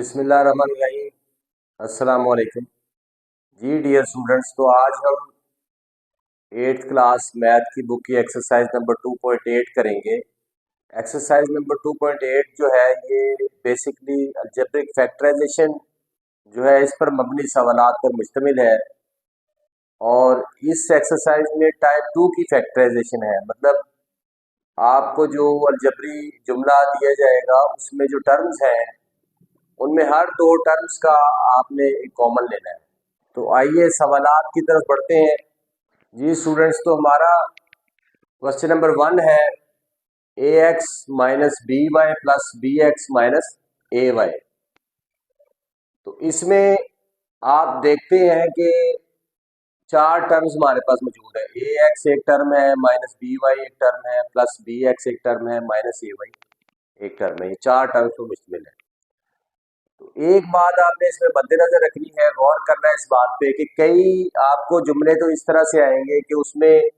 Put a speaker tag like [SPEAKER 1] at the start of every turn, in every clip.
[SPEAKER 1] बिस्मिल्लाहिर्रहमानिर्रहीम। अस्सलाम वालेकुम जी डियर स्टूडेंट्स। तो आज हम 8th क्लास मैथ की बुक की एक्सरसाइज नंबर 2.8 करेंगे। एक्सरसाइज नंबर 2.8 जो है ये बेसिकली अलजेब्रिक फैक्टराइजेशन जो है इस पर मबनी सवालात पर मुश्तमिल है। और इस एक्सरसाइज में टाइप 2 की फैक्टराइजेशन है, मतलब आपको जो अलजबरी जुमला दिया जाएगा उसमें जो टर्म्स हैं उनमें हर दो टर्म्स का आपने एक कॉमन लेना है। तो आइए सवालात की तरफ बढ़ते हैं जी स्टूडेंट्स। तो हमारा क्वेश्चन नंबर 1 है A X minus B Y plus B X minus A Y. तो इसमें आप देखते हैं कि चार टर्म्स हमारे पास मौजूद है। ए एक्स एक टर्म है, माइनस बी वाई एक टर्म है, प्लस बी एक्स एक टर्म है, माइनस ए वाई एक टर्म है। ये चार टर्म्स पर मुश्तमिल है। तो एक बात आपने इसमें मद्देनजर रखनी है, गौर करना है इस बात पे कि कई आपको जुमले तो इस तरह से आएंगे कि उसमें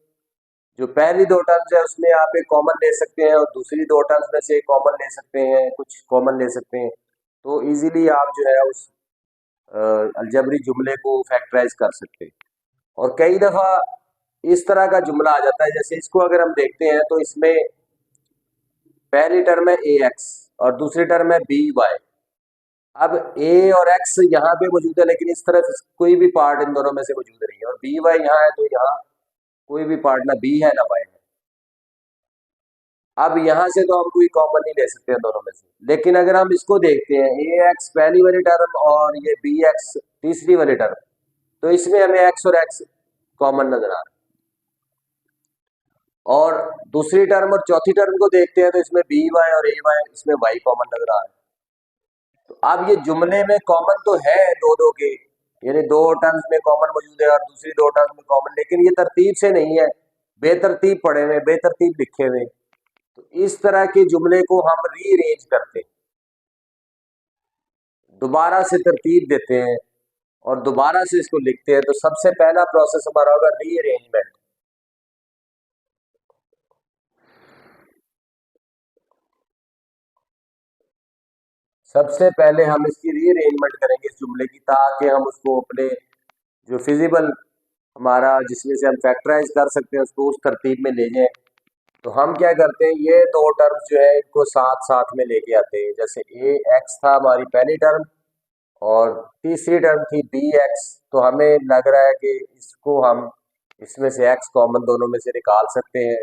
[SPEAKER 1] जो पहली दो टर्म्स है उसमें आप एक कॉमन ले सकते हैं और दूसरी दो टर्म्स में से एक कॉमन ले सकते हैं, कुछ कॉमन ले सकते हैं। तो इजीली आप जो है उस अलजबरी जुमले को फैक्टराइज कर सकते हैं। और कई दफ़ा इस तरह का जुमला आ जाता है, जैसे इसको अगर हम देखते हैं तो इसमें पहली टर्म है ए एक्स और दूसरी टर्म है बी वाई। अब ए और एक्स यहाँ पे मौजूद है लेकिन इस तरफ कोई भी पार्ट इन दोनों में से मौजूद नहीं है, और बी वाई यहाँ है तो यहाँ कोई भी पार्ट ना बी है ना वाई है। अब यहाँ से तो हम कोई कॉमन नहीं ले सकते हैं दोनों में से। लेकिन अगर हम इसको देखते हैं ए एक्स पहली वाली टर्म और ये बी एक्स तीसरी वाली टर्म, तो इसमें हमें एक्स और एक्स कॉमन नजर आ रहा है। और दूसरी टर्म और चौथी टर्म को देखते हैं तो इसमें बी वाई और ए वाई, इसमें वाई कॉमन नजर आ रहा है। तो अब ये जुमले में कॉमन तो है दो दो के, यानी दो टर्म्स में कॉमन मौजूद है और दूसरी दो टर्म्स में कॉमन, लेकिन ये तरतीब से नहीं है, बेतरतीब पड़े हुए, बेतरतीब लिखे हुए। तो इस तरह के जुमले को हम रीअरेंज करते हैं, दोबारा से तरतीब देते हैं और दोबारा से इसको लिखते हैं। तो सबसे पहला प्रोसेस हमारा होगा रीअरेंजमेंट। सबसे पहले हम इसकी रीअरेंजमेंट करेंगे इस जुमले की, ताकि हम उसको अपने जो फिजिबल हमारा जिसमें से हम फैक्टराइज कर सकते हैं उसको उस तरतीब में ले जाएं। तो हम क्या करते हैं, ये दो टर्म्स जो है इनको साथ साथ में लेके आते हैं। जैसे ए एक्स था हमारी पहली टर्म और तीसरी टर्म थी बी एक्स, तो हमें लग रहा है कि इसको हम इसमें से एक्स कॉमन दोनों में से निकाल सकते हैं।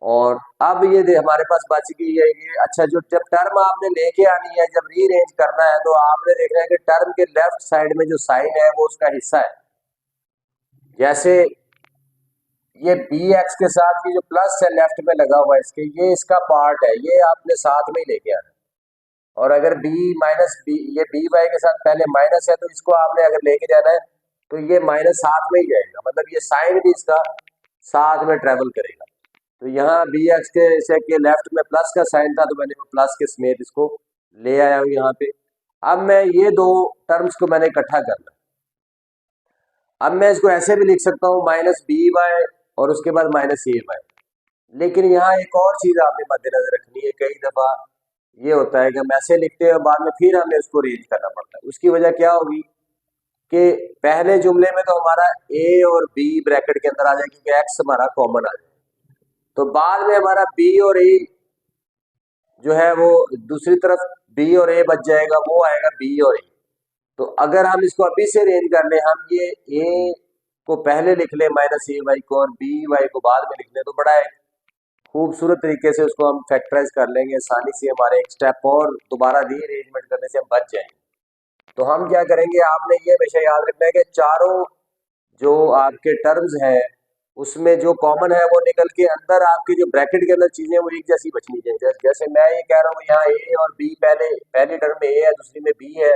[SPEAKER 1] और अब ये हमारे पास बच गई है ये। अच्छा, जो जब टर्म आपने लेके आनी है, जब रीअरेंज करना है, तो आपने देखना है कि टर्म के लेफ्ट साइड में जो साइन है वो उसका हिस्सा है। जैसे ये बी एक्स के साथ ये जो प्लस है लेफ्ट में लगा हुआ है इसके, ये इसका पार्ट है, ये आपने साथ में ही लेके आना है। और अगर बी माइनस बी, ये बी वाई के साथ पहले माइनस है तो इसको आपने अगर लेके जाना है तो ये माइनस साथ में ही जाएगा, मतलब ये साइन भी इसका साथ में ट्रेवल करेगा। तो यहाँ बी एक्स के से के लेफ्ट में प्लस का साइन था तो मैंने प्लस के समेत इसको ले आया हूँ यहाँ पे। अब मैं ये दो टर्म्स को मैंने इकट्ठा करना। अब मैं इसको ऐसे भी लिख सकता हूँ माइनस बी वाई और उसके बाद माइनस ए वाई। लेकिन यहाँ एक और चीज आपने मद्देनजर रखनी है, कई दफा ये होता है कि हम ऐसे लिखते हैं बाद में फिर हमें उसको रेंज करना पड़ता है। उसकी वजह क्या होगी कि पहले जुमले में तो हमारा ए और बी ब्रैकेट के अंदर आ जाए क्योंकि एक्स हमारा कॉमन आ जाए, तो बाद में हमारा बी और ए जो है वो दूसरी तरफ बी और ए बच जाएगा, वो आएगा बी और ए। तो अगर हम इसको अभी से रेंज कर ले, हम ये ए को पहले लिख ले माइनस ए वाई को और बी वाई को बाद में लिख ले, तो बड़ा एक खूबसूरत तरीके से उसको हम फैक्टराइज कर लेंगे आसानी से। हमारे एक स्टेप और दोबारा रीअरेंजमेंट करने से हम बच जाएंगे। तो हम क्या करेंगे, आपने ये हमेशा याद रखना है कि चारों जो आपके टर्म्स हैं उसमें जो कॉमन है वो निकल के अंदर आपके जो ब्रैकेट के अंदर चीजें वो एक जैसी बचनी चाहिए। जैसे मैं ये कह रहा हूँ यहाँ ए और बी, पहली टर्म में ए है दूसरी में बी है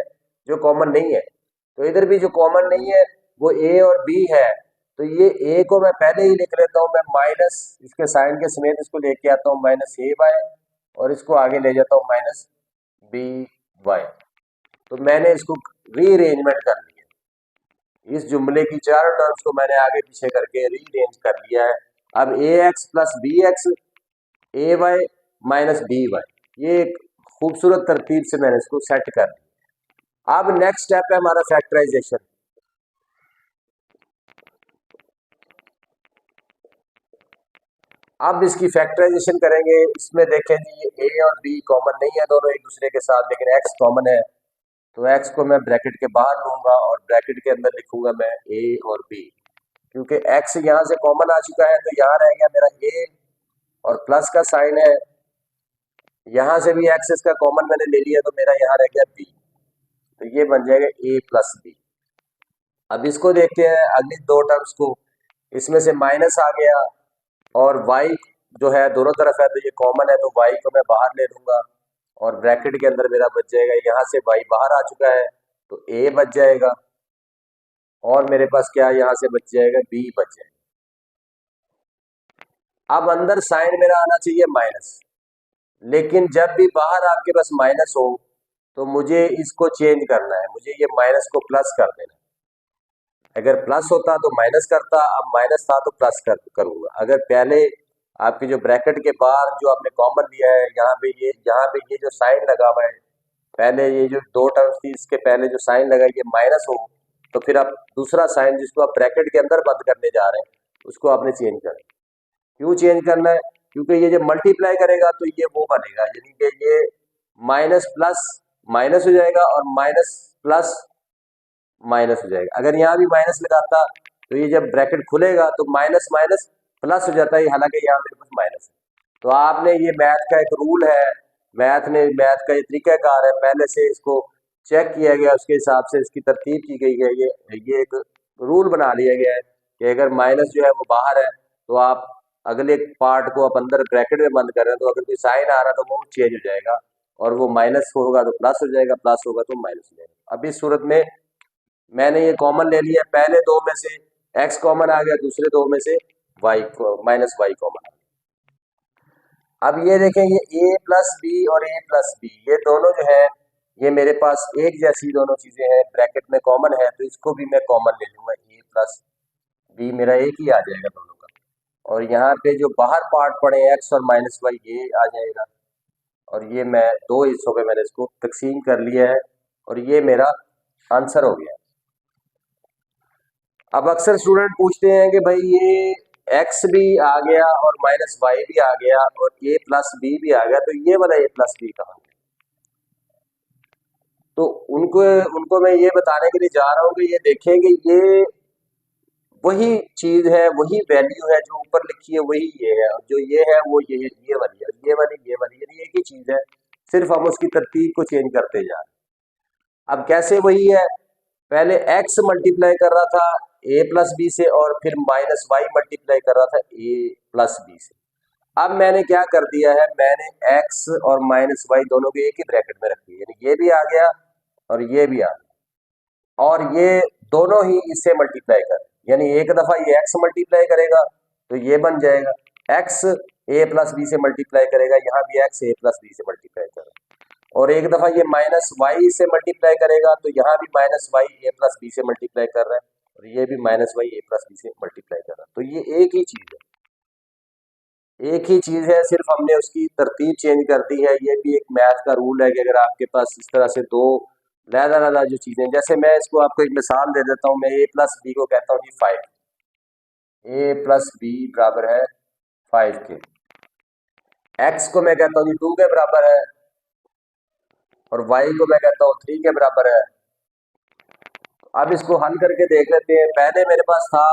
[SPEAKER 1] जो कॉमन नहीं है, तो इधर भी जो कॉमन नहीं है वो ए और बी है। तो ये ए को मैं पहले ही लिख लेता हूँ, मैं माइनस इसके साइन के समेत इसको लेके आता हूँ माइनस ए वाई और इसको आगे ले जाता हूँ माइनस बी वाई। तो मैंने इसको रीअरेंजमेंट कर लिया, इस जुमले की चारों टर्म्स को मैंने आगे पीछे करके रीअरेंज कर लिया है। अब ए एक्स प्लस बी एक्स ए वाई माइनस बी वाई, ये एक खूबसूरत तरतीब से मैंने इसको सेट कर दिया। अब नेक्स्ट स्टेप है हमारा फैक्टराइजेशन। अब इसकी फैक्टराइजेशन करेंगे। इसमें देखें जी ये ए और बी कॉमन नहीं है दोनों एक दूसरे के साथ, लेकिन एक्स कॉमन है। तो एक्स को मैं ब्रैकेट के बाहर लूंगा और ब्रैकेट के अंदर लिखूंगा मैं ए और बी, क्योंकि एक्स यहाँ से कॉमन आ चुका है तो यहाँ रह गया मेरा ए और प्लस का साइन है। यहाँ से भी एक्स इसका कॉमन मैंने ले लिया तो मेरा यहाँ रह गया बी, तो ये बन जाएगा ए प्लस बी। अब इसको देखते हैं अगली दो टर्म्स को। इसमें से माइनस आ गया और y जो है दोनों तरफ है तो ये कॉमन है, तो y को मैं बाहर ले लूंगा और ब्रैकेट के अंदर मेरा बच जाएगा, यहाँ से y बाहर आ चुका है तो a बच जाएगा और मेरे पास क्या यहाँ से बच जाएगा b बच जाएगा। अब अंदर साइन मेरा आना चाहिए माइनस, लेकिन जब भी बाहर आपके पास माइनस हो तो मुझे इसको चेंज करना है, मुझे ये माइनस को प्लस कर देना है। अगर प्लस होता तो माइनस करता, अब माइनस था तो प्लस करूंगा। अगर पहले आपके जो ब्रैकेट के बाहर जो आपने कॉमन लिया है यहाँ पे ये जो साइन लगा हुआ है, पहले ये जो दो टर्म्स थी इसके पहले जो साइन लगा ये माइनस हो, तो फिर आप दूसरा साइन जिसको आप ब्रैकेट के अंदर बंद करने जा रहे हैं उसको आपने चेंज करना। क्यों चेंज करना है? क्योंकि ये जब मल्टीप्लाई करेगा तो ये वो बनेगा, यानी कि ये माइनस प्लस माइनस हो जाएगा और माइनस प्लस माइनस हो जाएगा। अगर यहाँ भी माइनस लगाता तो ये जब ब्रैकेट खुलेगा तो माइनस माइनस प्लस हो जाता है, हालांकि यहाँ मेरे पास माइनस है। तो आपने ये मैथ का एक रूल है, मैथ का ये तरीकाकार है, पहले से इसको चेक किया गया, उसके हिसाब से इसकी तरतीब की गई है। ये एक रूल बना लिया गया है कि अगर माइनस जो है वो बाहर है तो आप अगले पार्ट को आप अंदर ब्रैकेट में बंद कर रहे हैं, तो अगर कोई साइन आ रहा तो वो चेंज हो जाएगा और वो माइनस होगा तो प्लस हो जाएगा, प्लस होगा तो माइनस हो जाएगा। अब इस सूरत में मैंने ये कॉमन ले लिया, पहले दो में से x कॉमन आ गया, दूसरे दो में से y माइनस वाई कॉमन आ गया। अब ये देखें ये a प्लस बी और a प्लस बी ये दोनों जो है ये मेरे पास एक जैसी दोनों चीजें हैं, ब्रैकेट में कॉमन है तो इसको भी मैं कॉमन ले लूंगा, a प्लस बी मेरा एक ही आ जाएगा दोनों का। और यहाँ पे जो बाहर पार्ट पड़े x और माइनस वाई ये आ जाएगा, और ये मैं दो हिस्सों में मैंने इसको तकसीम कर लिया है और ये मेरा आंसर हो गया। अब अक्सर स्टूडेंट पूछते हैं कि भाई ये x भी आ गया और माइनस वाई भी आ गया और a प्लस बी भी आ गया, तो ये वाला a प्लस बी कहाँ है? तो उनको मैं ये बताने के लिए जा रहा हूँ कि ये देखें कि ये वही चीज है, वही वैल्यू है जो ऊपर लिखी है वही ये है, और जो ये है वो ये है, ये वाली है, ये वाली यानी एक ही चीज है, सिर्फ हम उसकी तरतीब को चेंज करते जा रहे हैं। अब कैसे वही है? पहले x मल्टीप्लाई कर रहा था a प्लस बी से और फिर माइनस वाई मल्टीप्लाई कर रहा था a प्लस बी से। अब मैंने क्या कर दिया है, मैंने x और माइनस वाई दोनों को एक ही ब्रैकेट में रख दिया, यानी ये भी आ गया और ये भी आ गया, और ये दोनों ही इससे मल्टीप्लाई कर, यानी एक दफा ये x मल्टीप्लाई करेगा तो ये बन जाएगा, x a प्लस बी से मल्टीप्लाई करेगा, यहाँ भी x a प्लस बी से मल्टीप्लाई करेगा, और एक दफा ये माइनस वाई से मल्टीप्लाई करेगा तो यहाँ भी माइनस वाई ए प्लस बी से मल्टीप्लाई कर रहा है और ये भी माइनस वाई ए प्लस बी से मल्टीप्लाई कर रहा है। तो ये एक ही चीज है, एक ही चीज है, सिर्फ हमने उसकी तरतीब चेंज कर दी है। ये भी एक मैथ का रूल है कि अगर आपके पास इस तरह से दो लहदा जो चीजें, जैसे मैं इसको आपको एक मिसाल दे देता हूँ, मैं ए प्लस बी को कहता हूँ जी 5, ए प्लस बी बराबर है 5 के, एक्स को मैं कहता हूँ जी 2 के बराबर है और y को मैं कहता हूँ 3 के बराबर है। अब इसको हल करके देख लेते हैं। पहले मेरे पास था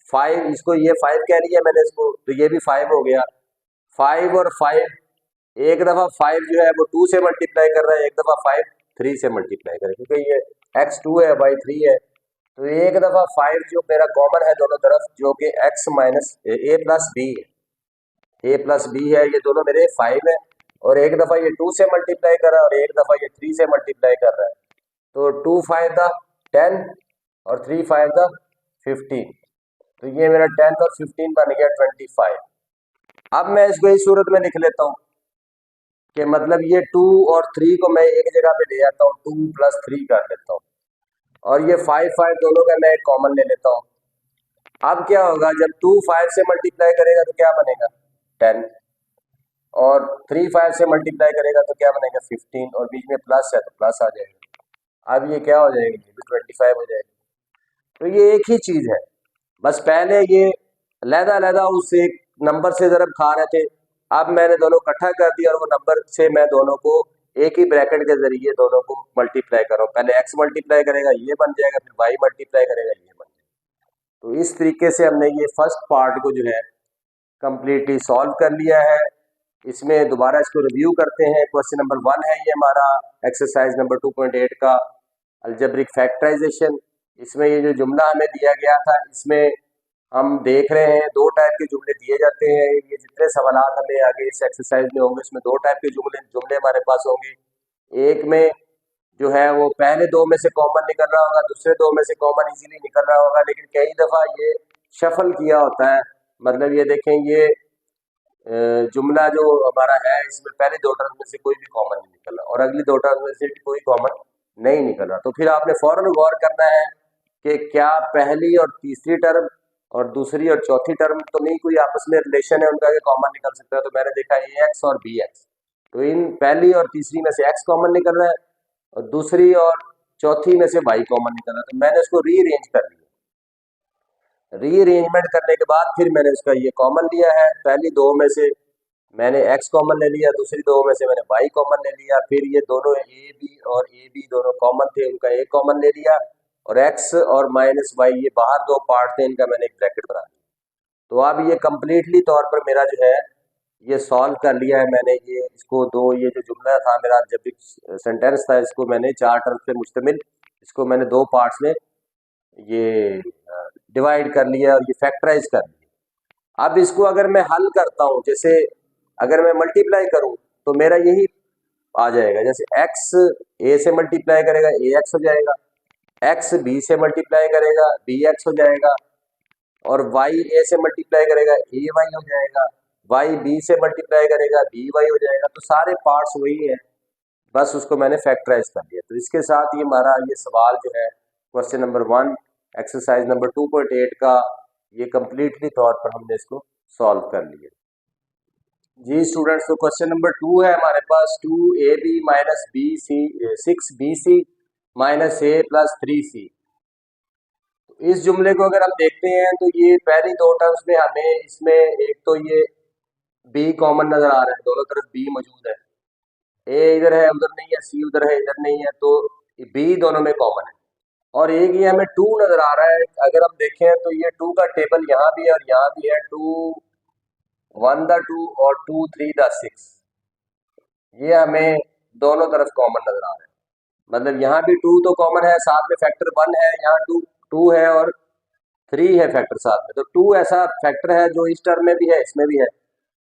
[SPEAKER 1] 5, इसको ये 5 कह लिया मैंने इसको, तो ये भी 5 हो गया। 5 और 5, एक दफा 5 जो है वो 2 से मल्टीप्लाई कर रहा है, एक दफा 5 3 से मल्टीप्लाई कर, क्योंकि ये x 2 है y 3 है, तो एक दफा 5 जो मेरा कॉमन है दोनों तरफ, जो कि x minus a plus B है, a प्लस बी है, ये दोनों मेरे 5 है, और एक दफा ये 2 से मल्टीप्लाई कर रहा है और एक दफा ये 3 से मल्टीप्लाई कर रहा है, तो 2 5 द 10 और 3 5 द 15, तो ये मेरा 10 और 15 बन गया 25। अब मैं इसको इस सूरत में लिख लेता हूँ कि मतलब ये 2 और 3 को मैं एक जगह पे ले आता हूँ, 2 प्लस 3 कर लेता हूँ, और ये 5 5 दोनों का मैं एक कॉमन ले लेता हूँ। अब क्या होगा, जब 2 5 से मल्टीप्लाई करेगा तो क्या बनेगा 10, और 3 5 से मल्टीप्लाई करेगा तो क्या बनेगा 15, और बीच में प्लस है तो प्लस आ जाएगा। अब ये क्या हो जाएगा, ये भी 25 हो जाएगा। तो ये एक ही चीज है, बस पहले ये लहदा उस एक नंबर से ज़रब खा रहे थे, अब मैंने दोनों इकट्ठा कर दिया और वो नंबर से मैं दोनों को एक ही ब्रैकेट के जरिए दोनों को मल्टीप्लाई कर रहा हूँ। पहले x मल्टीप्लाई करेगा ये बन जाएगा, फिर y मल्टीप्लाई करेगा ये बन जाएगा। तो इस तरीके से हमने ये फर्स्ट पार्ट को जो है कंप्लीटली सॉल्व कर लिया है। इसमें दोबारा इसको रिव्यू करते हैं। क्वेश्चन नंबर 1 है ये हमारा एक्सरसाइज नंबर 2.8 का अलजेब्रिक फैक्टराइजेशन। इसमें ये जो जुमला हमें दिया गया था, इसमें हम देख रहे हैं 2 टाइप के जुमले दिए जाते हैं। ये जितने सवालात हमें आगे इस एक्सरसाइज में होंगे, इसमें 2 टाइप के जुमले हमारे पास होंगे। एक में जो है वो पहले 2 में से कॉमन निकल रहा होगा, दूसरे 2 में से कॉमन इजीली निकल रहा होगा, लेकिन कई दफ़ा ये शफल किया होता है। मतलब ये देखें, ये जुमला जो हमारा है इसमें पहले 2 टर्म में से कोई भी कॉमन नहीं निकल रहा और अगली 2 टर्म में से भी कोई कॉमन नहीं निकल रहा। तो फिर आपने फौरन गौर करना है कि क्या पहली और तीसरी टर्म और दूसरी और चौथी टर्म तो नहीं कोई आपस में रिलेशन है उनका, कॉमन निकल सकता है। तो मैंने देखा ax और bx, तो इन पहली और तीसरी में से x कॉमन निकल रहा है और दूसरी और चौथी में से y कॉमन निकल रहा है। तो मैंने उसको रीअरेंज कर लिया। रीअरेंजमेंट करने के बाद फिर मैंने उसका ये कॉमन लिया है। पहली 2 में से मैंने x कॉमन ले लिया, दूसरी 2 में से मैंने y कॉमन ले लिया। फिर ये दोनों a b दोनों कॉमन थे, उनका a कॉमन ले लिया और x और माइनस y ये बाहर 2 पार्ट थे, इनका मैंने एक ब्रैकेट बना दिया। तो अब ये कम्प्लीटली तौर पर मेरा जो है ये सॉल्व कर लिया है मैंने। ये इसको ये जो जुमला था मेरा जब सेंटेंस था, इसको मैंने 4 टर्म पे मुश्तमिल, इसको मैंने 2 पार्ट्स में ये डिवाइड कर लिया और ये फैक्टराइज कर लिया। अब इसको अगर मैं हल करता हूँ, जैसे अगर मैं मल्टीप्लाई करूँ तो मेरा यही आ जाएगा। जैसे x a से मल्टीप्लाई करेगा ax हो जाएगा, x b से मल्टीप्लाई करेगा bx हो जाएगा, और y a से मल्टीप्लाई करेगा ay हो जाएगा, y b से मल्टीप्लाई करेगा by हो जाएगा। तो सारे पार्ट्स वही हैं, बस उसको मैंने फैक्टराइज कर दिया। तो इसके साथ ही हमारा ये सवाल जो है क्वेश्चन नंबर 1 एक्सरसाइज नंबर 2.8 का ये कम्प्लीटली तौर पर हमने इसको सॉल्व कर लिया। जी स्टूडेंट्स, तो क्वेश्चन नंबर 2 है हमारे पास 2ab minus B C 6bc minus a plus 3c। इस जुमले को अगर हम देखते हैं तो ये पहली 2 टर्म्स में हमें इसमें एक तो ये b कॉमन नजर आ रहा है, दोनों तरफ b मौजूद है, a इधर है उधर नहीं है, c उधर है इधर नहीं है, तो b दोनों में कॉमन है। और एक ये हमें 2 नजर आ रहा है। अगर हम देखें तो ये 2 का टेबल यहाँ भी है और यहाँ भी है, 2 1 द 2 और 2 3 द 6, ये हमें दोनों तरफ कॉमन नजर आ रहा है। मतलब यहाँ भी 2 तो कॉमन है, साथ में फैक्टर 1 है, यहाँ 2 है और 3 है फैक्टर साथ में। तो 2 ऐसा फैक्टर है जो इस टर्म में भी है इसमें भी है।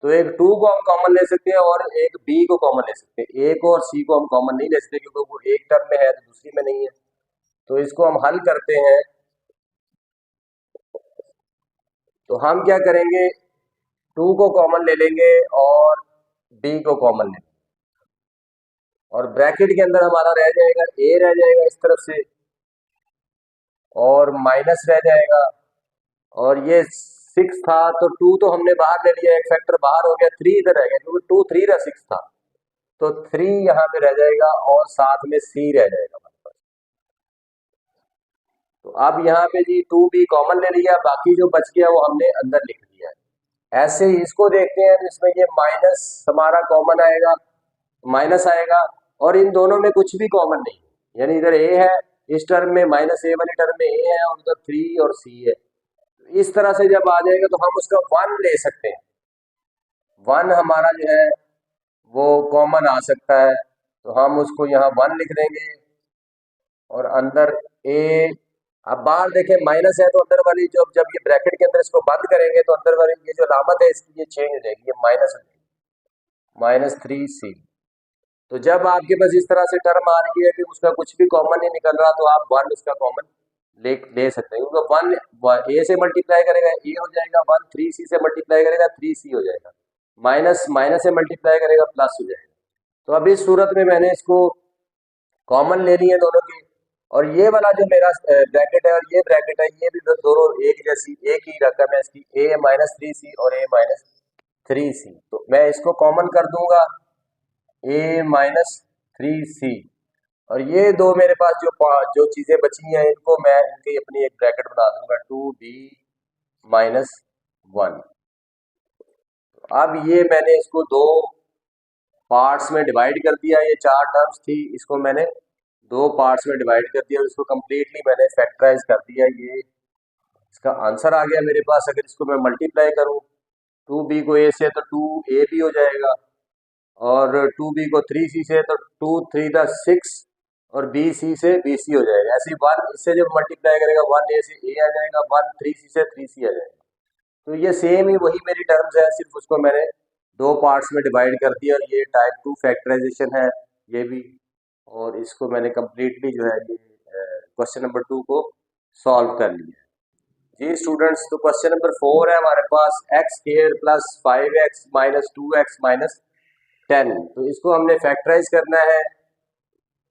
[SPEAKER 1] तो एक 2 को हम कॉमन ले सकते हैं और एक b को कॉमन ले सकते हैं। a को और c को हम कॉमन नहीं ले सकते क्योंकि वो एक टर्म में है तो दूसरी में नहीं है। तो इसको हम हल करते हैं। तो हम क्या करेंगे, 2 को कॉमन ले लेंगे और b को कॉमन ले लेंगे और ब्रैकेट के अंदर हमारा रह जाएगा a रह जाएगा इस तरफ से और माइनस रह जाएगा, और ये 6 था तो 2 तो हमने बाहर ले लिया, एक फैक्टर बाहर हो गया, 3 इधर रह गया क्योंकि 2 3 रहा 6 था, तो 3 यहाँ पे रह जाएगा और साथ में c रह जाएगा हमारे पास। तो अब यहाँ पे जी 2b कॉमन ले लिया, बाकी जो बच गया वो हमने अंदर लिख दिया है। ऐसे ही इसको देखते हैं तो इसमें ये माइनस हमारा कॉमन आएगा, माइनस आएगा और इन दोनों में कुछ भी कॉमन नहीं है, यानी इधर a है इस टर्म में, माइनस a वाली टर्म में a है और उधर 3 और c है। इस तरह से जब आ जाएगा तो हम उसका 1 ले सकते हैं। 1 हमारा जो है वो कॉमन आ सकता है, तो हम उसको यहाँ 1 लिख देंगे और अंदर a, अब बाहर देखें माइनस है तो अंदर वाली जब ये ब्रैकेट के अंदर इसको बंद करेंगे तो अंदर वाली ये जो अलामत है इसकी ये चेंज हो जाएगी, ये माइनस हो जाएगी, माइनस 3c। तो जब आपके पास इस तरह से टर्म आ रही है कि उसका कुछ भी कॉमन नहीं निकल रहा तो आप 1 उसका कॉमन ले सकते हैं, क्योंकि 1 a से मल्टीप्लाई करेगा a हो जाएगा, 1 3c से मल्टीप्लाई करेगा 3c हो जाएगा, माइनस माइनस से मल्टीप्लाई करेगा प्लस हो जाएगा। तो अब इस सूरत में मैंने इसको कॉमन ले लिए दोनों की, और ये वाला जो मेरा ब्रैकेट है और ये ब्रैकेट है ये भी दोनों एक जैसी एक ही रकम है इसकी, a माइनस 3c और a माइनस 3c। तो मैं इसको कॉमन कर दूंगा, a माइनस 3c, और ये दो मेरे पास जो चीजें बची हैं इनको मैं इनकी अपनी एक ब्रैकेट बना दूंगा 2b माइनस 1। अब ये मैंने इसको दो पार्ट्स में डिवाइड कर दिया, ये चार टर्म्स थी, इसको मैंने दो पार्ट्स में डिवाइड कर दिया और इसको कम्प्लीटली मैंने फैक्टराइज कर दिया। ये इसका आंसर आ गया मेरे पास। अगर इसको मैं मल्टीप्लाई करूं 2b को a से तो 2a भी हो जाएगा, और 2b को 3c से तो 2 3 द 6, और bc से bc हो जाएगा। ऐसे 1 इससे जब मल्टीप्लाई करेगा 1a से a आ जाएगा, 1 3c से 3c आ जाएगा। तो ये सेम ही वही मेरी टर्म्स है, सिर्फ उसको मैंने दो पार्ट्स में डिवाइड कर दिया, और ये टाइप 2 फैक्टराइजेशन है ये भी। और इसको मैंने कम्प्लीटली जो है ये क्वेश्चन नंबर 2 को सॉल्व कर लिया। जी स्टूडेंट्स, तो क्वेश्चन नंबर 4 है हमारे पास X square plus 5x minus 2x minus 10। तो इसको हमने फैक्टराइज करना है।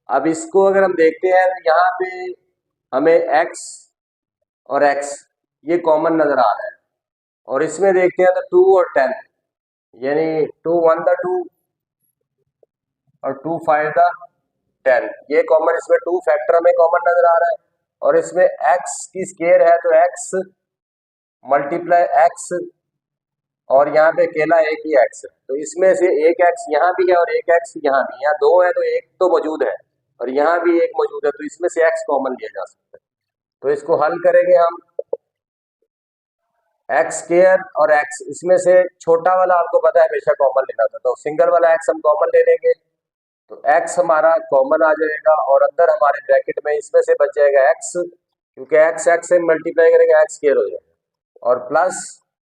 [SPEAKER 1] अब इसको अगर हम देखते हैं तो यहाँ पे हमें x और x ये कॉमन नजर आ रहा है, और इसमें देखते हैं तो 2 और 10, यानी 2 1 द 2 और 2 5 द 10, ये कॉमन, इसमें 2 फैक्टर हमें कॉमन नजर आ रहा है। और इसमें x की स्क्वायर है तो x मल्टीप्लाई x, और यहाँ पे अकेला एक ही x है, तो इसमें से एक x यहाँ भी है और एक x यहाँ भी, यहाँ दो है तो एक तो मौजूद है और यहाँ भी एक मौजूद है, तो इसमें से x कॉमन लिया जा सकता है। तो इसको हल करेंगे हम, एक्स स्क्वायर और x, इसमें से छोटा वाला आपको पता है हमेशा कॉमन लेना था, तो सिंगल वाला x हम कॉमन ले लेंगे, तो x हमारा कॉमन आ जाएगा, और अंदर हमारे ब्रैकेट में इसमें से बच जाएगा x, क्योंकि x से मल्टीप्लाई करेंगे x स्क्वायर हो जाएगा, और प्लस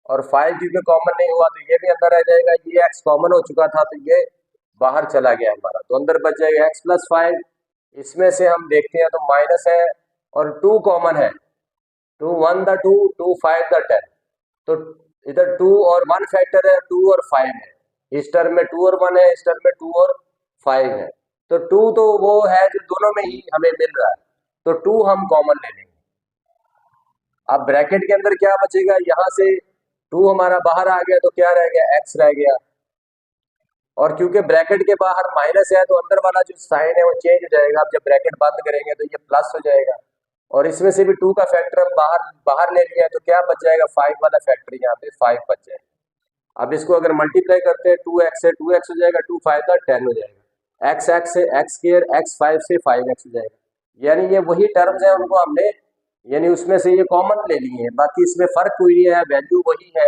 [SPEAKER 1] और 5 क्योंकि कॉमन नहीं हुआ तो ये भी अंदर आ जाएगा, ये x कॉमन हो चुका था तो ये बाहर चला गया हमारा, तो अंदर बच जाएगा x प्लस 5। इसमें से हम देखते हैं तो माइनस है और 2 कॉमन है, 2 1 द 2 2 5 द 10, तो इधर 2 और 1 फैक्टर है, 2 और 5 है, इस टर्म में 2 और 1 है, इस टर्म में 2 और 5 है, तो 2 तो वो है जो दोनों में ही हमें मिल रहा है, तो 2 हम कॉमन ले लेंगे। अब ब्रैकेट के अंदर क्या बचेगा, यहाँ से 2 हमारा बाहर आ गया तो क्या रह गया, x रह गया, और क्योंकि ब्रैकेट के बाहर माइनस है तो अंदर वाला जो साइन है वो चेंज हो जाएगा। अब जब ब्रैकेट बंद करेंगे तो ये प्लस हो जाएगा, और इसमें से भी 2 का फैक्टर हम बाहर ले लिया तो क्या बच जाएगा, 5 वाला फैक्टर, यहाँ पे 5 बच जाएगा। अब इसको अगर मल्टीप्लाई करते हैं 2x से 2x हो जाएगा, 2 5 का 10 हो जाएगा, x से x स्क्वायर, x 5 से 5x हो जाएगा, यानी ये वही टर्म्स है, उनको हमने यानी उसमें से ये कॉमन ले लिए हैं, बाकी इसमें फर्क कोई नहीं है, वैल्यू वही है।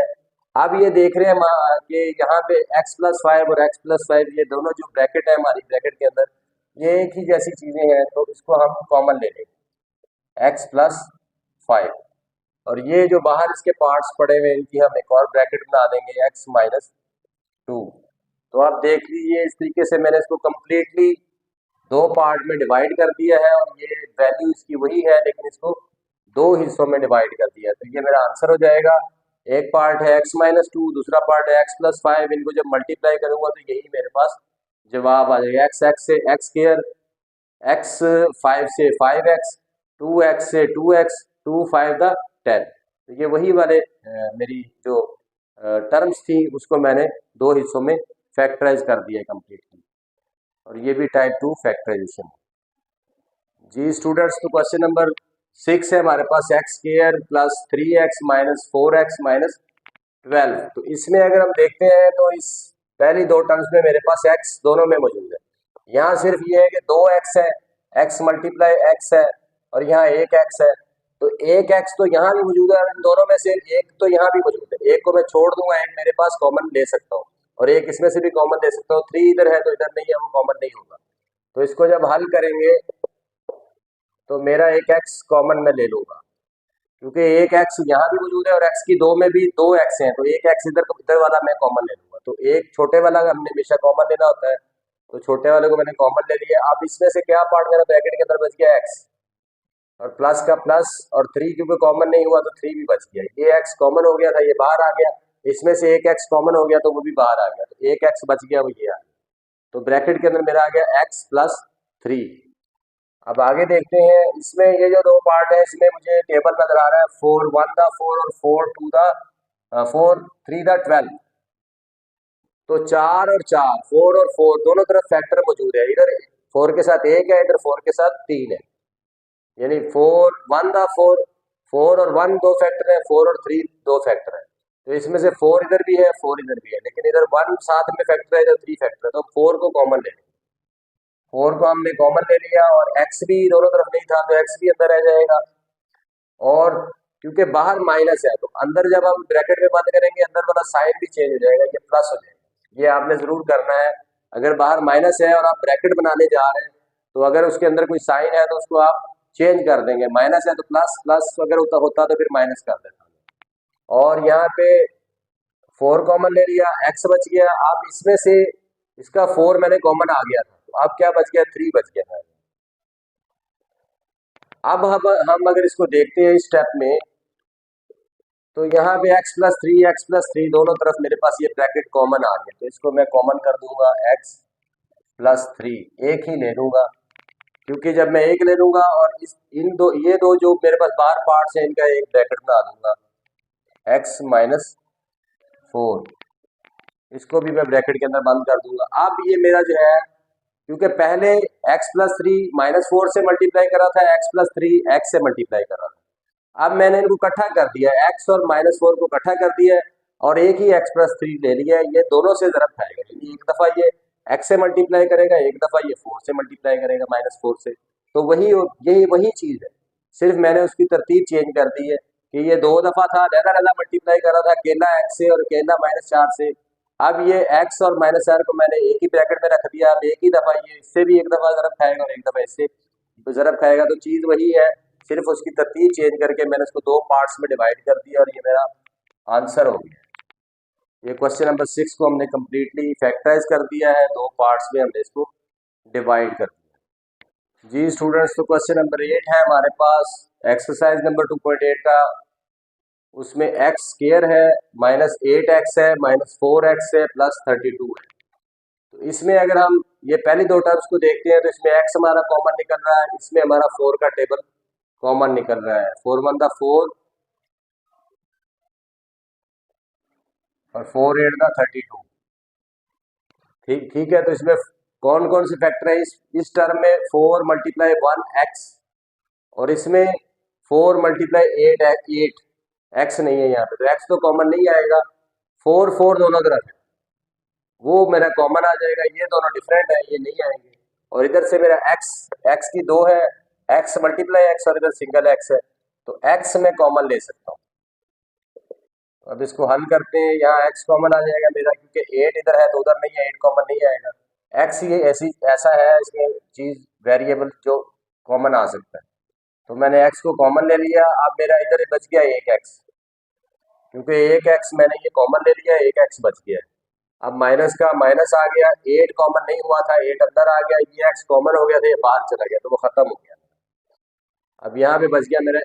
[SPEAKER 1] अब ये देख रहे हैं कि यहाँ पे x प्लस 5 और x प्लस 5 ये दोनों जो ब्रैकेट है हमारी ब्रैकेट के अंदर ये एक ही जैसी चीजें हैं, तो इसको हम कॉमन ले लेंगे x प्लस 5, और ये जो बाहर इसके पार्ट्स पड़े हुए इनकी हम एक और ब्रैकेट बना देंगे x माइनस 2। तो आप देख लीजिए इस तरीके से मैंने इसको कम्प्लीटली दो पार्ट में डिवाइड कर दिया है, और ये वैल्यू इसकी वही है लेकिन इसको दो हिस्सों में डिवाइड कर दिया, तो ये मेरा आंसर हो जाएगा। एक पार्ट है x माइनस 2, दूसरा पार्ट है x प्लस 5, इनको जब मल्टीप्लाई करूंगा तो यही मेरे पास जवाब आ जाएगा। x से x स्क्वायर, x 5 से 5x, 2x से 2x, 2 5 द 10, तो ये वही वाले मेरी जो टर्म्स थी उसको मैंने दो हिस्सों में फैक्टराइज कर दिया कम्प्लीटली, और ये भी टाइप 2 फैक्टराइजेशन। जी स्टूडेंट्स, तो क्वेश्चन नंबर 6 है हमारे पास X square plus 3x minus 4x minus 12। तो इसमें अगर हम देखते हैं तो इस पहली दो टर्म्स में मेरे पास x दोनों में मौजूद है, यहाँ सिर्फ ये है कि 2x है, x मल्टीप्लाई x है, और यहाँ एक x है, तो एक x तो यहाँ भी मौजूद है, इन दोनों में से एक तो यहाँ भी मौजूद है, एक को मैं छोड़ दूंगा, एक मेरे पास कॉमन ले सकता हूँ, और एक इसमें से भी कॉमन ले सकता हूँ, 3 इधर है तो इधर नहीं है, वो कॉमन नहीं होगा। तो इसको जब हल करेंगे तो मेरा एक x कॉमन में ले लूंगा, क्योंकि एक x यहाँ भी मौजूद है और x की दो में भी दो x हैं, तो एक x इधर वाला मैं कॉमन ले लूंगा, तो एक छोटे वाला हमने हमेशा कॉमन लेना होता है, तो छोटे वाले को मैंने कॉमन ले लिया। अब इसमें से क्या पार्ट मेरा ब्रैकेट के अंदर बच गया, x, और प्लस का प्लस, और 3 क्योंकि कॉमन नहीं हुआ तो 3 भी बच गया, ये x कॉमन हो गया था, ये बाहर आ गया, इसमें से एक x कॉमन हो गया तो वो भी बाहर आ गया, तो एक x बच गया, वो ये आ गया, तो ब्रैकेट के अंदर मेरा आ गया x प्लस 3। अब आगे देखते हैं, इसमें ये जो दो पार्ट है इसमें मुझे टेबल नजर आ रहा है 4 1 द 4 और 4 2 द 4 3 द 12। तो 4 और 4, 4 और 4 दोनों तरफ फैक्टर मौजूद है। इधर 4 के साथ 1 है, इधर 4 के साथ 3 है, यानी 4 1 था 4, 4 और 1 दो फैक्टर है, 4 और 3 दो फैक्टर है। तो इसमें से 4 इधर भी है, 4 इधर भी है, लेकिन इधर 1 साथ में फैक्टर है, इधर 3 फैक्टर है, तो 4 को कॉमन ले लें। 4 को हमने कॉमन ले लिया और x भी दोनों तरफ नहीं था, तो x भी अंदर रह जाएगा। और क्योंकि बाहर माइनस है, तो अंदर जब हम ब्रैकेट में बंद करेंगे, अंदर वाला साइन भी चेंज हो जाएगा, ये प्लस हो जाएगा। ये आपने जरूर करना है। अगर बाहर माइनस है और आप ब्रैकेट बनाने जा रहे हैं, तो अगर उसके अंदर कोई साइन है तो उसको आप चेंज कर देंगे। माइनस है तो प्लस, प्लस अगर होता तो फिर माइनस कर देता। और यहाँ पे 4 कॉमन ले लिया, x बच गया। अब इसमें से इसका 4 मैंने कॉमन आ गया था, तो अब क्या बच गया, 3 बच गया। अब हम अगर इसको देखते हैं इस स्टेप में, तो यहाँ पे x+3 दोनों तरफ मेरे पास ये ब्रैकेट कॉमन आ गया, तो इसको मैं कॉमन कर दूंगा, x+3 एक ही ले लूंगा, क्योंकि जब मैं एक ले लूंगा और ये दो जो मेरे पास बाहर पार्ट्स हैं, इनका एक ब्रैकेट बना दूंगा, x-4, इसको भी मैं ब्रैकेट के अंदर बंद कर दूंगा। अब ये मेरा जो है, क्योंकि पहले x+3 -4 से मल्टीप्लाई कर रहा था, x+3 x से मल्टीप्लाई कर रहा था। अब मैंने इनको इकट्ठा कर दिया, x और -4 को इकट्ठा कर दिया और एक ही x+3 ले लिया। ये दोनों से ज़रब खाएगा, यानी एक दफ़ा ये x से मल्टीप्लाई करेगा, एक दफ़ा ये 4 से मल्टीप्लाई करेगा, -4 से। तो यही वही चीज़ है, सिर्फ मैंने उसकी तरतीब चेंज कर दी है कि ये 2 दफ़ा था, लहदा मल्टीप्लाई कर रहा था, अकेला x से और अकेला -4 से। अब ये x और -4 को मैंने एक ही ब्रैकेट में रख दिया। अब एक ही दफ़ा ये इससे भी एक दफ़ा ज़रब खाएगा और एक दफ़ा इससे ज़रब खाएगा, तो चीज़ वही है, सिर्फ उसकी तरतीब चेंज करके मैंने उसको 2 पार्ट्स में डिवाइड कर दिया और ये मेरा आंसर हो गया। ये क्वेश्चन नंबर 6 को हमने कम्प्लीटली फैक्टराइज कर दिया है, 2 पार्ट्स में हमने इसको डिवाइड कर दिया। जी स्टूडेंट्स, तो क्वेश्चन नंबर 8 है हमारे पास, एक्सरसाइज नंबर 2.8 का। उसमें x स्क्वायर है, -8x है, -4x है, +32 है। तो इसमें अगर हम ये पहली 2 टर्म्स को देखते हैं, तो इसमें x हमारा कॉमन निकल रहा है, इसमें हमारा 4 का टेबल कॉमन निकल रहा है। 4 1 दा 4 और 4 8 दा 32। ठीक है, तो इसमें कौन कौन से फैक्टर है, इस टर्म में 4 × 1x और इसमें 4 × 8 x नहीं है यहाँ पे, तो x तो कॉमन नहीं आएगा। 4 4 दोनों तरफ है, वो मेरा कॉमन आ जाएगा। ये दोनों डिफरेंट है, ये नहीं आएंगे। और इधर से मेरा x की 2 है, x × x और इधर सिंगल x है, तो x मैं कॉमन ले सकता हूँ। अब इसको हल करते हैं, यहाँ x कॉमन आ जाएगा मेरा, क्योंकि 8 इधर है तो उधर नहीं है, 8 कॉमन नहीं आएगा। x ये ऐसा है, इसमें चीज वेरिएबल जो कॉमन आ सकता है, तो मैंने x को कॉमन ले लिया। अब मेरा इधर बच गया 1x, क्योंकि 1x मैंने ये कॉमन ले लिया, 1x बच गया। अब माइनस का माइनस आ गया, 8 कॉमन नहीं हुआ था, 8 अंदर आ गया, ये x कॉमन हो गया था, ये बाहर चला गया, तो वो खत्म हो गया। अब यहाँ पे बच गया मेरे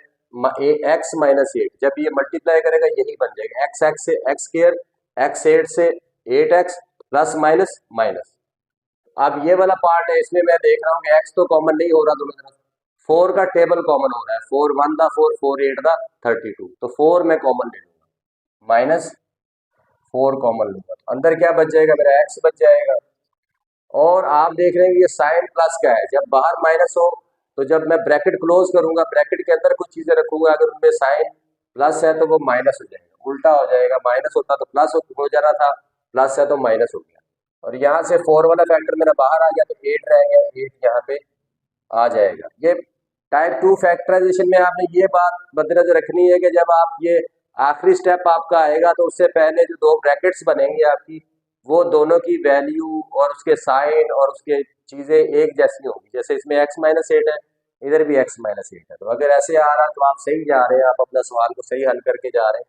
[SPEAKER 1] x -8, जब ये मल्टीप्लाई करेगा यही बन जाएगा, x से x स्क्वायर, x 8 से 8x प्लस माइनस माइनस। अब ये वाला पार्ट है, इसमें मैं देख रहा हूँ कि x तो कॉमन नहीं हो रहा दोनों तरफ, 4 का टेबल कॉमन हो रहा है, 4 1 दा 4, 4 8 दा 32, तो 4 मैं कॉमन ले लूंगा, -4 कॉमन लूंगा, तो अंदर क्या बच जाएगा मेरा, x बच जाएगा। और आप देख रहे हैं कि ये साइन प्लस का है, जब बाहर माइनस हो तो जब मैं ब्रैकेट क्लोज करूंगा, ब्रैकेट के अंदर कुछ चीजें रखूंगा, अगर उनमें साइन प्लस है तो वो माइनस हो जाएगा, उल्टा हो जाएगा, माइनस होता तो प्लस हो जा रहा था, प्लस है तो माइनस हो गया। और यहाँ से 4 वाला फैक्टर मेरा बाहर आ गया, तो 8 रह गया, 8 यहाँ पे आ जाएगा। ये टाइप 2 फैक्टराइजेशन में आपने ये बात मद्देनजर रखनी है कि जब आप ये आखिरी स्टेप आपका आएगा, तो उससे पहले जो 2 ब्रैकेट्स बनेंगे आपकी, वो दोनों की वैल्यू और उसके साइन और उसके चीज़ें एक जैसी होंगी। जैसे इसमें x -8 है, इधर भी x -8 है, तो अगर ऐसे आ रहा तो आप सही जा रहे हैं, आप अपना सवाल को सही हल करके जा रहे हैं।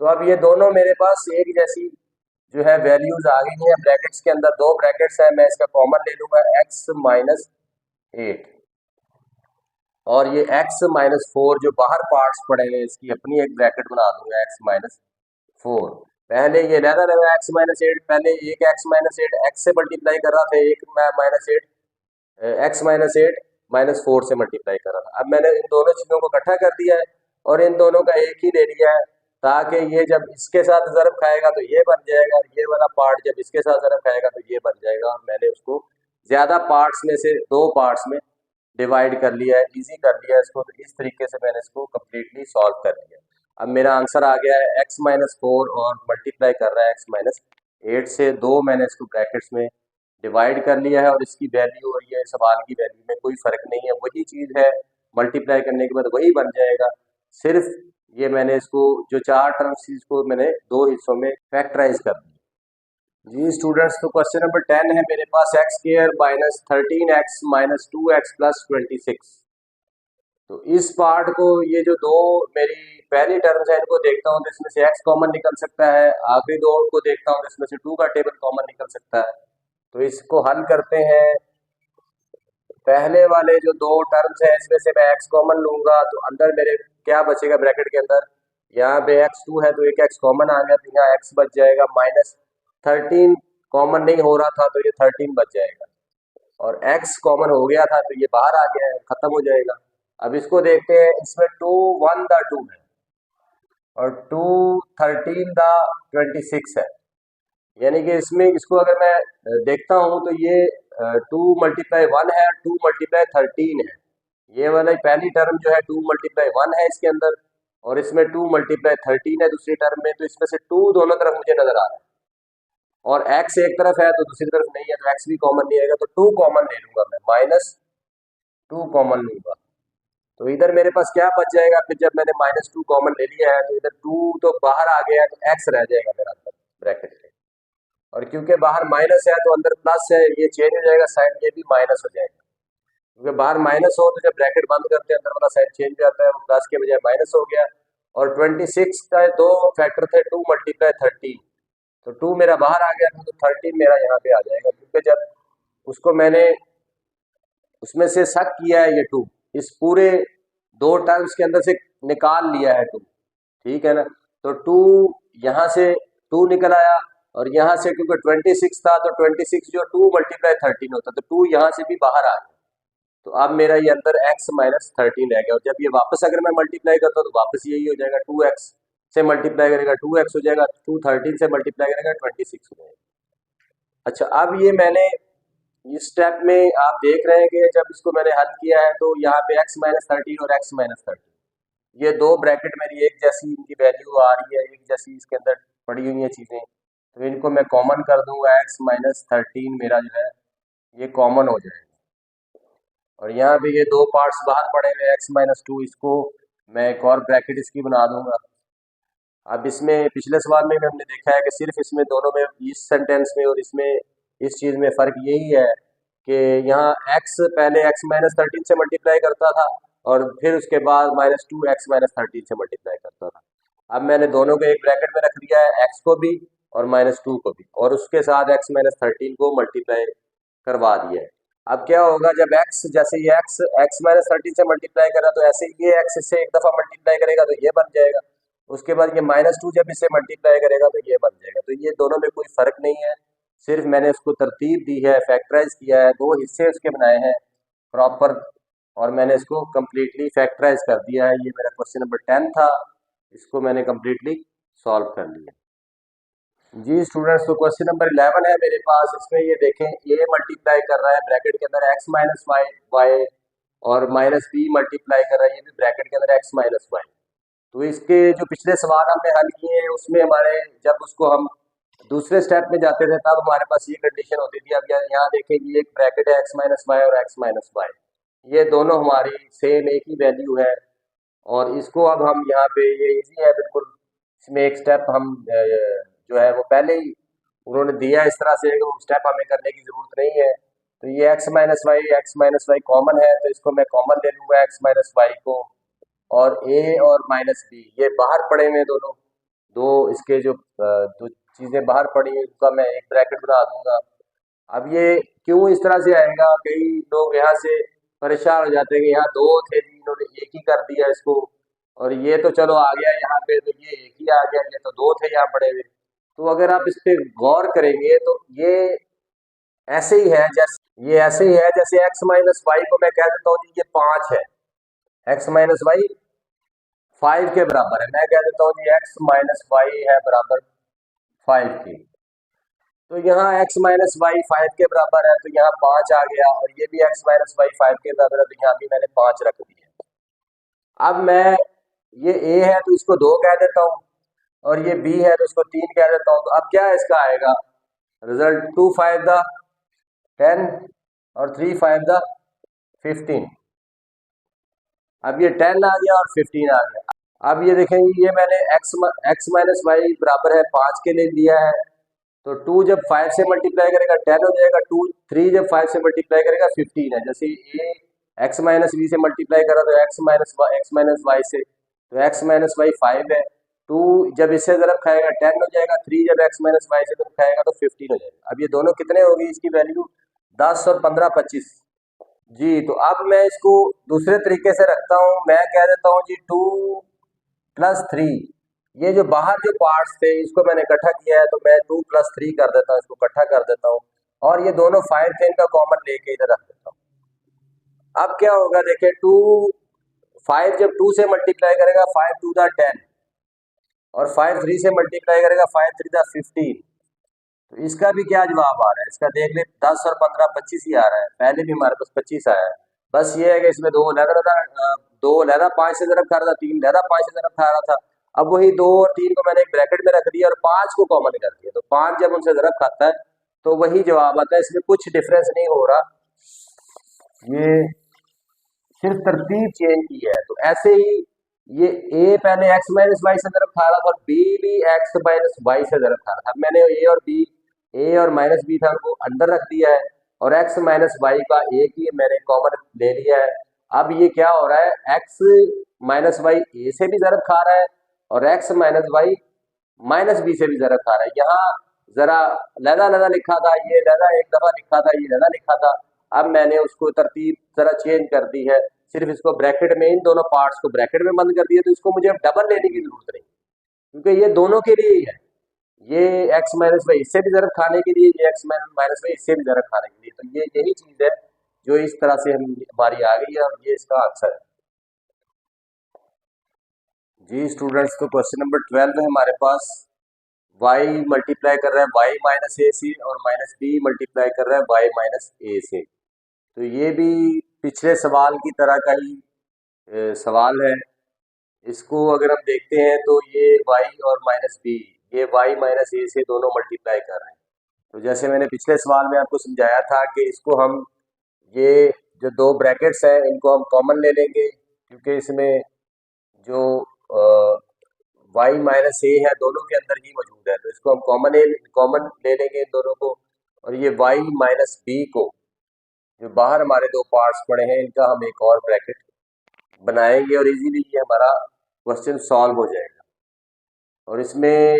[SPEAKER 1] तो अब ये दोनों मेरे पास एक जैसी जो है वैल्यूज आ गई हैं। ब्रैकेट्स के अंदर 2 ब्रैकेट्स है, मैं इसका कॉमन ले लूंगा, x -8 और ये x -4 जो बाहर पार्ट्स पड़े हुए, इसकी अपनी एक ब्रैकेट बना दूंगा, x -4। पहले ये लहदा लगा x -8, पहले एक x -8 x से मल्टीप्लाई कर रहा था, एक x -8 -4 से मल्टीप्लाई कर रहा था। अब मैंने इन दोनों चीज़ों को इकट्ठा कर दिया है और इन दोनों का एक ही ले लिया है, ताकि ये जब इसके साथ ज़रब खाएगा तो ये बन जाएगा, ये वाला पार्ट जब इसके साथ ज़रब खाएगा तो ये बन जाएगा। और मैंने उसको ज़्यादा पार्ट्स में से 2 पार्ट्स में डिवाइड कर लिया है, इजी कर लिया है इसको। तो इस तरीके से मैंने इसको कम्प्लीटली सॉल्व कर लिया। अब मेरा आंसर आ गया है x-4 और मल्टीप्लाई कर रहा है x-8 से। 2 मैंने इसको ब्रैकेट्स में डिवाइड कर लिया है और इसकी वैल्यू और ये सवाल की वैल्यू में कोई फ़र्क नहीं है, वही चीज़ है, मल्टीप्लाई करने के बाद वही बन जाएगा। सिर्फ ये मैंने इसको जो 4 टर्म्स थी इसको मैंने 2 हिस्सों में फैक्टराइज कर दिया। जी स्टूडेंट्स, तो क्वेश्चन नंबर 10 है मेरे पास x² minus 13x minus 2x plus 26। तो इस पार्ट को, ये जो दो मेरी पहली टर्म्स है इनको देखता हूँ तो इसमें से x कॉमन निकल सकता है, आखिरी दो को देखता हूँ तो इसमें से 2 का टेबल कॉमन निकल सकता है। तो इसको हल करते हैं। पहले वाले जो 2 टर्म्स है इसमें से मैं x कॉमन लूंगा तो अंदर मेरे क्या बचेगा ब्रैकेट के अंदर, यहाँ पे x2 है तो एक x कॉमन आ गया तो यहाँ x बच जाएगा, माइनस 13 कॉमन नहीं हो रहा था तो ये 13 बच जाएगा, और x कॉमन हो गया था तो ये बाहर आ गया है, खत्म हो जाएगा। अब इसको देखते हैं, इसमें 2 1 द 2 है और 2 13 द 26 है, यानी कि इसमें इसको अगर मैं देखता हूँ तो ये 2 मल्टीप्लाई 1 है, 2 मल्टीप्लाई 13 है। ये वाला पहली टर्म जो है 2 मल्टीप्लाई 1 है इसके अंदर, और इसमें 2 मल्टीप्लाई 13 है दूसरी टर्म में। तो इसमें से 2 दोनों तरफ मुझे नजर आ रहा है और x एक तरफ है तो दूसरी तरफ नहीं है, तो x भी कॉमन नहीं आएगा, तो 2 कॉमन ले लूंगा मैं, -2 कॉमन लूंगा। तो इधर मेरे पास क्या बच जाएगा, फिर जब मैंने -2 कॉमन ले लिया है तो इधर 2 तो बाहर आ गया है तो x रह जाएगा मेरा अंदर ब्रैकेट में, और क्योंकि बाहर माइनस है तो अंदर प्लस है, ये चेंज हो जाएगा साइन, ये भी माइनस हो जाएगा, क्योंकि बाहर माइनस हो तो जब ब्रैकेट बंद करते हैं अंदर वाला साइन चेंज हो जाता है, वो प्लस के बजाय माइनस हो गया। और 26 का 2 फैक्टर थे, 2 मल्टीप्लाई 13, तो 2 मेरा बाहर आ गया था तो 13 मेरा यहाँ पे आ जाएगा, क्योंकि जब उसको मैंने उसमें से शक किया है ये 2 इस पूरे 2 टर्म्स के अंदर से निकाल लिया है 2, ठीक है ना। तो 2 यहाँ से 2 निकल आया, और यहाँ से क्योंकि 26 था तो 26 जो 2 मल्टीप्लाई 13 होता तो 2 यहाँ से भी बाहर आ गया, तो अब मेरा ये अंदर x-13 रह गया, और जब ये वापस अगर मैं मल्टीप्लाई करता हूँ तो वापस यही हो जाएगा, 2x से मल्टीप्लाई करेगा 2x हो जाएगा, 2 13 से मल्टीप्लाई करेगा 26 हो जाएगा। अच्छा, अब ये मैंने इस स्टेप में आप देख रहे हैं कि जब इसको मैंने हल किया है तो यहाँ पे x-13 और x-13 ये 2 ब्रैकेट मेरी एक जैसी इनकी वैल्यू आ रही है, एक जैसी इसके अंदर पड़ी हुई है चीज़ें, तो इनको मैं कॉमन कर दूंगा, x-13 मेरा जो है ये कॉमन हो जाएगा, और यहाँ पे ये 2 पार्ट्स बाहर पड़े हुए x-2, इसको मैं एक और ब्रैकेट इसकी बना दूंगा। अब इसमें पिछले सवाल में भी हमने देखा है कि सिर्फ इसमें दोनों में, इस सेंटेंस में और इसमें, इस चीज़ में फ़र्क यही है कि यहाँ x पहले x-13 से मल्टीप्लाई करता था और फिर उसके बाद -2 x-13 से मल्टीप्लाई करता था। अब मैंने दोनों को एक ब्रैकेट में रख दिया है, x को भी और -2 को भी, और उसके साथ x-13 को मल्टीप्लाई करवा दिया है। अब क्या होगा, जब x, जैसे ये x-13 से मल्टीप्लाई करा तो ऐसे ये x इससे एक दफ़ा मल्टीप्लाई करेगा तो ये बन जाएगा, उसके बाद ये -2 जब इसे मल्टीप्लाई करेगा तो ये बन जाएगा। तो ये दोनों में कोई फ़र्क नहीं है, सिर्फ मैंने उसको तरतीब दी है, फैक्टराइज किया है, 2 हिस्से उसके बनाए हैं प्रॉपर, और मैंने इसको कम्प्लीटली फैक्टराइज कर दिया है। ये मेरा क्वेश्चन नंबर 10 था, इसको मैंने कम्प्लीटली सॉल्व कर लिया। जी स्टूडेंट्स, तो क्वेश्चन नंबर 11 है मेरे पास। इसमें ये देखें, a मल्टीप्लाई कर रहा है ब्रैकेट के अंदर x माइनस वाई, और -b मल्टीप्लाई कर रहा है, ये भी ब्रैकेट के अंदर x माइनस वाई। तो इसके जो पिछले सवाल हमने हल किए हैं उसमें हमारे, जब उसको हम दूसरे स्टेप में जाते थे तब हमारे पास ये कंडीशन होती थी। अब यहाँ देखें, ये एक ब्रैकेट है x माइनस वाई और x माइनस वाई, ये दोनों हमारी सेम एक ही वैल्यू है, और इसको अब हम यहाँ पे, ये इजी है बिल्कुल, इसमें एक स्टेप हम जो है वो पहले ही उन्होंने दिया इस तरह से, वो स्टेप हमें करने की ज़रूरत नहीं है। तो ये x माइनस वाई कॉमन है, तो इसको मैं कॉमन ले लूँगा x माइनस वाई को, और a और -b ये बाहर पड़े हुए दोनों, दो इसके जो दो चीज़ें बाहर पड़ी हैं उसका मैं एक ब्रैकेट बना दूंगा। अब ये क्यों इस तरह से आएगा, कई लोग यहाँ से परेशान हो जाते हैं कि यहाँ 2 थे जी, इन्होंने एक ही कर दिया इसको, और ये तो चलो आ गया यहाँ पे तो ये एक ही आ गया, ये तो 2 थे यहाँ पड़े हुए। तो अगर आप इस पे गौर करेंगे तो ये ऐसे ही है, जैसे x माइनस वाई को मैं कह देता हूँ जी ये 5 है, x माइनस वाई 5 के बराबर है। मैं कह देता हूँ जी x माइनस वाई है बराबर 5 की। तो यहाँ x माइनस वाई 5 के बराबर है, तो यहाँ 5 आ गया, और ये भी x माइनस वाई 5 के बराबर है, तो यहाँ भी मैंने 5 रख दिया। अब मैं ये a है तो इसको 2 कह देता हूँ, और ये b है तो इसको 3 कह देता हूँ। तो अब क्या इसका आएगा रिजल्ट, 2 5 द 10 और 3 5 द 15। अब ये 10 आ गया और 15 आ गया। अब ये देखेंगे, ये मैंने x माइनस वाई बराबर है 5 के लिए दिया है, तो 2 जब 5 से मल्टीप्लाई करेगा 10 हो जाएगा, 3 जब 5 से मल्टीप्लाई करेगा 15 है। जैसे ये x माइनस वी से मल्टीप्लाई करा तो x माइनस वाई से, तो x माइनस वाई 5 है। 2 जब इससे ज़रब खाएगा 10 हो जाएगा, 3 जब x माइनस वाई से ज़रब खाएगा तो 15 हो जाएगा। अब ये दोनों कितने होगी, इसकी वैल्यू 10 और 15 25 जी। तो अब मैं इसको दूसरे तरीके से रखता हूँ, मैं कह देता हूँ जी 2 प्लस 3। ये जो बाहर जो पार्ट्स थे इसको मैंने इकट्ठा किया है, तो मैं 2 प्लस 3 कर देता हूँ, इसको इकट्ठा कर देता हूँ, और ये दोनों 5 थे इनका कॉमन लेके इधर रख देता हूँ। अब क्या होगा देखिए, 5 जब 2 से मल्टीप्लाई करेगा 5 2 दा 10, और 5 3 से मल्टीप्लाई करेगा 5 3 दा 15। तो इसका भी क्या जवाब आ रहा है, इसका देख ले 10 और 15 25 ही आ रहा है। पहले भी हमारे पास 25 आया है। बस ये है कि इसमें दो लहदा था, 5 से ज़रब खा रहा था, 3 लहदा 5 से ज़रब खा रहा था। अब वही 2 और 3 को मैंने एक ब्रैकेट में रख दिया और 5 को कॉमन कर दिया, तो 5 जब उनसे ज़रब खाता है तो वही जवाब आता है। इसमें कुछ डिफरेंस नहीं हो रहा, ये सिर्फ तरतीब चेंज की है। तो ऐसे ही ये a पहले x माइनस वाई से ज़रब खा रहा था, और b भी x माइनस वाई से ज़रब खा रहा था। अब मैंने a और माइनस b था उनको अंदर रख दिया है, और x माइनस वाई का एक ही मैंने कॉमन ले लिया है। अब ये क्या हो रहा है, x माइनस वाई a से भी ज़रब खा रहा है, और x minus Y minus B से भी ज़रब खा रहा है। यहाँ जरा लहदा लहदा लिखा था, ये लहदा एक दफा लिखा था, ये लहदा लिखा था। अब मैंने उसको तरतीब जरा चेंज कर दी है, सिर्फ इसको ब्रैकेट में, इन दोनों पार्ट्स को ब्रैकेट में बंद कर दिया, तो इसको मुझे अब डबल लेने की जरूरत नहीं, क्योंकि ये दोनों के लिए ही है। ये एक्स माइनस वाई इससे भी ज़रब खाने के लिए, ये एक्स माइनस वाई इससे भी ज़रब खाने के लिए। तो ये यही चीज़ है जो इस तरह से हमारी आ गई है, और ये इसका आंसर है जी। स्टूडेंट्स, तो क्वेश्चन नंबर 12 है हमारे पास, y मल्टीप्लाई कर रहा है y माइनस ए से, और माइनस बी मल्टीप्लाई कर रहा है y माइनस ए से। तो ये भी पिछले सवाल की तरह का ही सवाल है। इसको अगर हम देखते हैं तो ये y और माइनस बी, ये y माइनस ए से दोनों मल्टीप्लाई कर रहे हैं। तो जैसे मैंने पिछले सवाल में आपको समझाया था कि इसको हम, ये जो दो ब्रैकेट्स हैं इनको हम कॉमन ले लेंगे, क्योंकि इसमें जो y माइनस ए है दोनों के अंदर ही मौजूद है, तो इसको हम कॉमन ले लेंगे इन दोनों को। और ये y माइनस बी को, जो बाहर हमारे दो पार्ट्स पड़े हैं, इनका हम एक और ब्रैकेट बनाएंगे, और इजीली ये हमारा क्वेश्चन सॉल्व हो जाएगा। और इसमें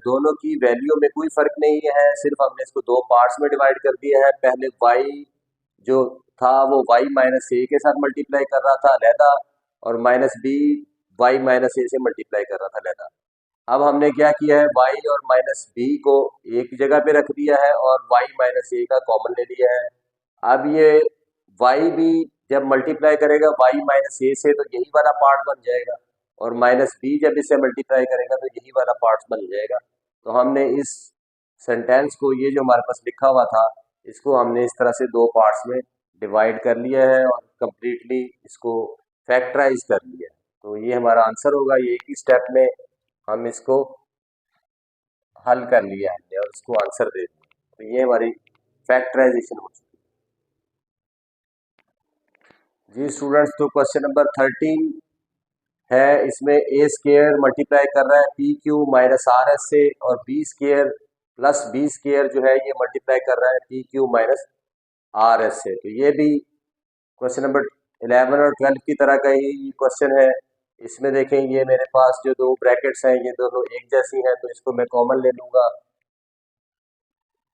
[SPEAKER 1] दोनों की वैल्यू में कोई फ़र्क नहीं है, सिर्फ हमने इसको दो पार्ट्स में डिवाइड कर दिया है। पहले y जो था वो y माइनस ए के साथ मल्टीप्लाई कर रहा था अलहदा, और माइनस बी y माइनस ए से मल्टीप्लाई कर रहा था अलहदा। अब हमने क्या किया है, y और माइनस बी को एक जगह पे रख दिया है, और y माइनस ए का कॉमन ले लिया है। अब ये y भी जब मल्टीप्लाई करेगा y माइनस ए से, तो यही वाला पार्ट बन जाएगा, और माइनस बी जब इससे मल्टीप्लाई करेगा तो यही वाला पार्ट बन जाएगा। तो हमने इस सेंटेंस को, ये जो हमारे पास लिखा हुआ था, इसको हमने इस तरह से दो पार्ट्स में डिवाइड कर लिया है, और कम्प्लीटली इसको फैक्टराइज कर लिया है। तो ये हमारा आंसर होगा, ये एक ही स्टेप में हम इसको हल कर लिया हमने, और इसको आंसर दे दिया। तो ये हमारी फैक्टराइजेशन हो चुकी है जी। स्टूडेंट्स, तो क्वेश्चन नंबर 13 है, इसमें ए स्केयर मल्टीप्लाई कर रहा है P Q minus R S से, और B square plus B square जो है ये मल्टीप्लाई कर रहा है P Q minus R S से। तो ये भी क्वेश्चन नंबर 11 और 12 की तरह का ही क्वेश्चन है। इसमें देखें, ये मेरे पास जो दो ब्रैकेट्स हैं ये दोनों एक जैसी हैं, तो इसको मैं कॉमन ले लूँगा,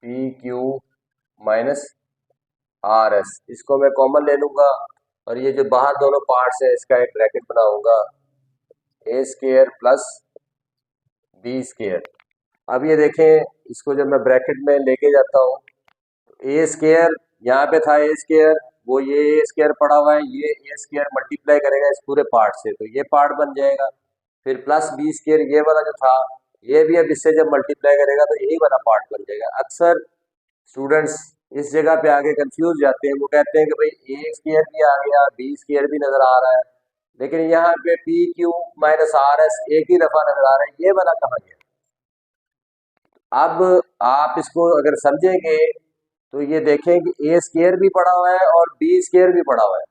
[SPEAKER 1] P Q minus R S, इसको मैं कॉमन ले लूँगा, और ये जो बाहर दोनों पार्ट्स हैं इसका एक ब्रैकेट बनाऊँगा, ए स्केयर प्लस बी स्केयर। अब ये देखें, इसको जब मैं ब्रैकेट में लेके जाता हूँ, ए स्केयर यहाँ पे था, ए स्केयर वो ये ए स्क्वायर पड़ा हुआ है, ये ए स्क्वायर मल्टीप्लाई करेगा इस पूरे पार्ट से तो ये पार्ट बन जाएगा। फिर प्लस बी स्क्वायर ये वाला जो था ये भी अब इससे जब मल्टीप्लाई करेगा तो यही वाला पार्ट बन जाएगा। अक्सर स्टूडेंट्स इस जगह पे आगे कंफ्यूज जाते हैं, वो कहते हैं कि भाई ए स्क्वायर भी आ गया, बी स्क्वायर भी नजर आ रहा है, लेकिन यहाँ पे P Q minus R S एक ही दफा नजर आ रहा है, ये वाला कहाँ गया। अब आप इसको अगर समझेंगे तो ये देखें कि ए स्क्वायर भी पड़ा हुआ है और बी स्क्वायर भी पड़ा हुआ है।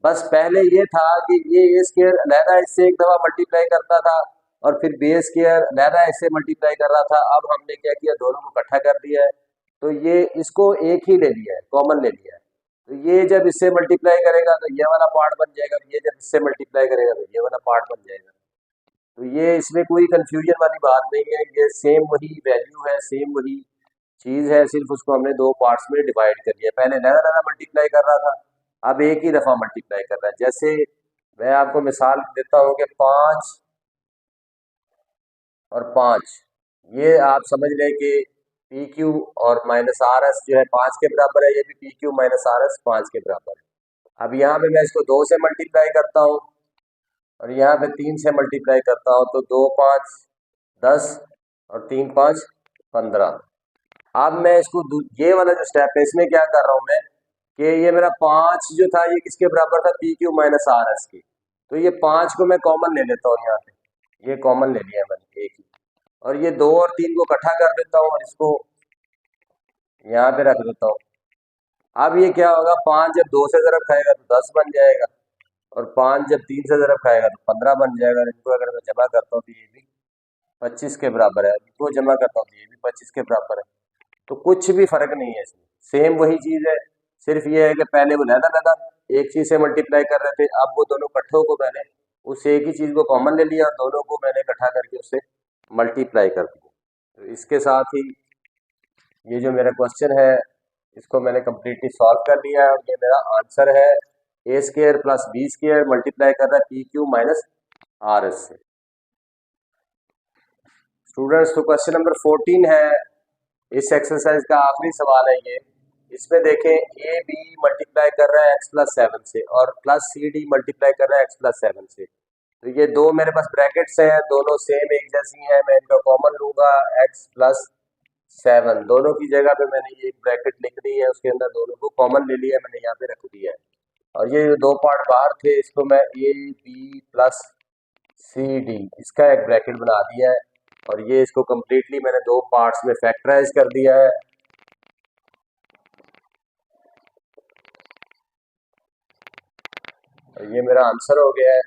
[SPEAKER 1] बस पहले ये था कि ये ए स्क्वायर अलहदा इससे एक दफा मल्टीप्लाई करता था और फिर बी स्क्वायर अलहदा इससे मल्टीप्लाई कर रहा था। अब हमने क्या किया, दोनों को इकट्ठा कर दिया है, तो ये इसको एक ही ले लिया है, कॉमन ले लिया है। तो ये जब इससे मल्टीप्लाई करेगा तो ये वाला पार्ट बन जाएगा, ये जब इससे मल्टीप्लाई करेगा तो ये वाला पार्ट बन जाएगा। तो ये इसमें कोई कंफ्यूजन वाली बात नहीं है, ये सेम वही वैल्यू है, सेम वही चीज़ है, सिर्फ उसको हमने दो पार्ट्स में डिवाइड कर दिया। पहले अलग मल्टीप्लाई कर रहा था, अब एक ही दफ़ा मल्टीप्लाई कर रहा है। जैसे मैं आपको मिसाल देता हूँ कि 5 और 5, ये आप समझ लें कि पी क्यू और माइनस आर एस जो है 5 के बराबर है, ये भी P Q minus R S 5 के बराबर है। अब यहाँ पे मैं इसको 2 से मल्टीप्लाई करता हूँ और यहाँ पे 3 से मल्टीप्लाई करता हूँ, तो 2 5 10 और 3 5 15। अब मैं इसको ये वाला जो स्टेप है इसमें क्या कर रहा हूँ मैं कि ये मेरा 5 जो था ये किसके बराबर था, P Q minus R S की, तो ये 5 को मैं कॉमन ले लेता हूँ, यहाँ पे ये कॉमन ले लिया मैंने एक ही, और ये 2 और 3 को इकट्ठा कर देता हूँ और इसको यहाँ पे रख देता हूँ। अब ये क्या होगा, 5 जब 2 से ज़रब खाएगा तो 10 बन जाएगा और 5 जब 3 से ज़रब खाएगा तो 15 बन जाएगा। इनको अगर मैं जमा करता हूँ तो ये भी 25 के बराबर है, इनको जमा करता हूँ तो ये भी 25 के बराबर है। तो कुछ भी फर्क नहीं है इसमें, सेम वही चीज़ है, सिर्फ ये है कि पहले वो लहदा एक चीज़ से मल्टीप्लाई कर रहे थे, अब वो दोनों इकट्ठों को मैंने उस एक ही चीज़ को कॉमन ले लिया और दोनों को मैंने इकट्ठा करके उससे मल्टीप्लाई कर दिया। तो इसके साथ ही ये जो मेरा क्वेश्चन है इसको मैंने कम्प्लीटली सॉल्व कर लिया है और ये मेरा आंसर है A square plus B square multiply कर रहा है P Q minus R S से। स्टूडेंट्स, तो क्वेश्चन नंबर 14 है, इस एक्सरसाइज का आखिरी सवाल है ये। इसमें देखें ए बी मल्टीप्लाई कर रहा है एक्स प्लस 7 से और प्लस सी डी मल्टीप्लाई कर रहा है एक्स प्लस 7 से। तो ये दो मेरे पास ब्रैकेट्स हैं, दोनों सेम एक जैसी हैं, मैं इनका कॉमन लूँगा एक्स प्लस 7, दोनों की जगह पे मैंने ये ब्रैकेट लिख दी है, उसके अंदर दोनों को कॉमन ले लिया, मैंने यहाँ पे रख दिया है। और ये दो पार्ट बाहर थे, इसको मैं A B plus C D इसका एक ब्रैकेट बना दिया है और ये इसको कम्प्लीटली मैंने दो पार्ट्स में फैक्टराइज कर दिया है। और ये मेरा आंसर हो गया है।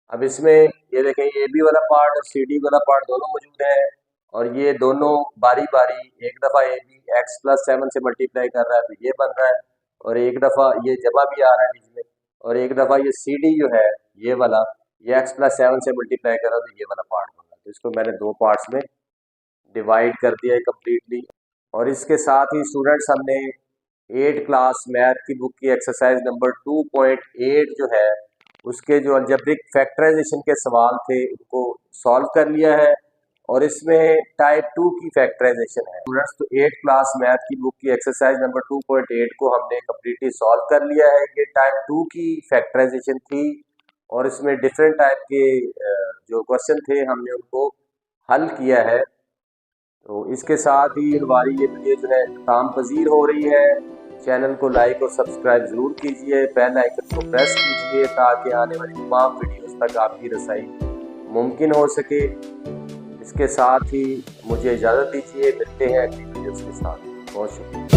[SPEAKER 1] अब इसमें ये देखें, ए बी वाला पार्ट और सी डी वाला पार्ट दोनों मौजूद है और ये दोनों बारी बारी, एक दफ़ा ए बी एक्स प्लस 7 से मल्टीप्लाई कर रहा है तो ये बन रहा है, और एक दफ़ा ये जमा भी आ रहा है बीच में, और एक दफ़ा ये सी डी जो है ये वाला ये एक्स प्लस 7 से मल्टीप्लाई कर रहा है तो ये वाला पार्ट बन रहा है। तो इसको मैंने दो पार्ट्स में डिवाइड कर दिया है कम्प्लीटली। और इसके साथ ही स्टूडेंट्स हमने 8 क्लास मैथ की बुक की एक्सरसाइज नंबर 2.8 जो है उसके जो अलजेब्रिक फैक्टराइजेशन के सवाल थे उनको सॉल्व कर लिया है और इसमें टाइप 2 की फैक्टराइजेशन है। स्टूडेंट्स, तो 8 क्लास मैथ की बुक की एक्सरसाइज नंबर 2.8 को हमने कम्प्लीटली सॉल्व कर लिया है। ये टाइप 2 की फैक्टराइजेशन थी और इसमें डिफरेंट टाइप के जो क्वेश्चन थे हमने उनको हल किया है। तो इसके साथ ही हमारी ये वीडियो जो है काम पजीर हो रही है। चैनल को लाइक और सब्सक्राइब ज़रूर कीजिए, बेल आइकन को प्रेस कीजिए ताकि आने वाली तमाम वीडियोस तक आपकी रसाई मुमकिन हो सके। इसके साथ ही मुझे इजाज़त दीजिए, मिलते हैं अगली वीडियोस के साथ। बहुत शुक्रिया।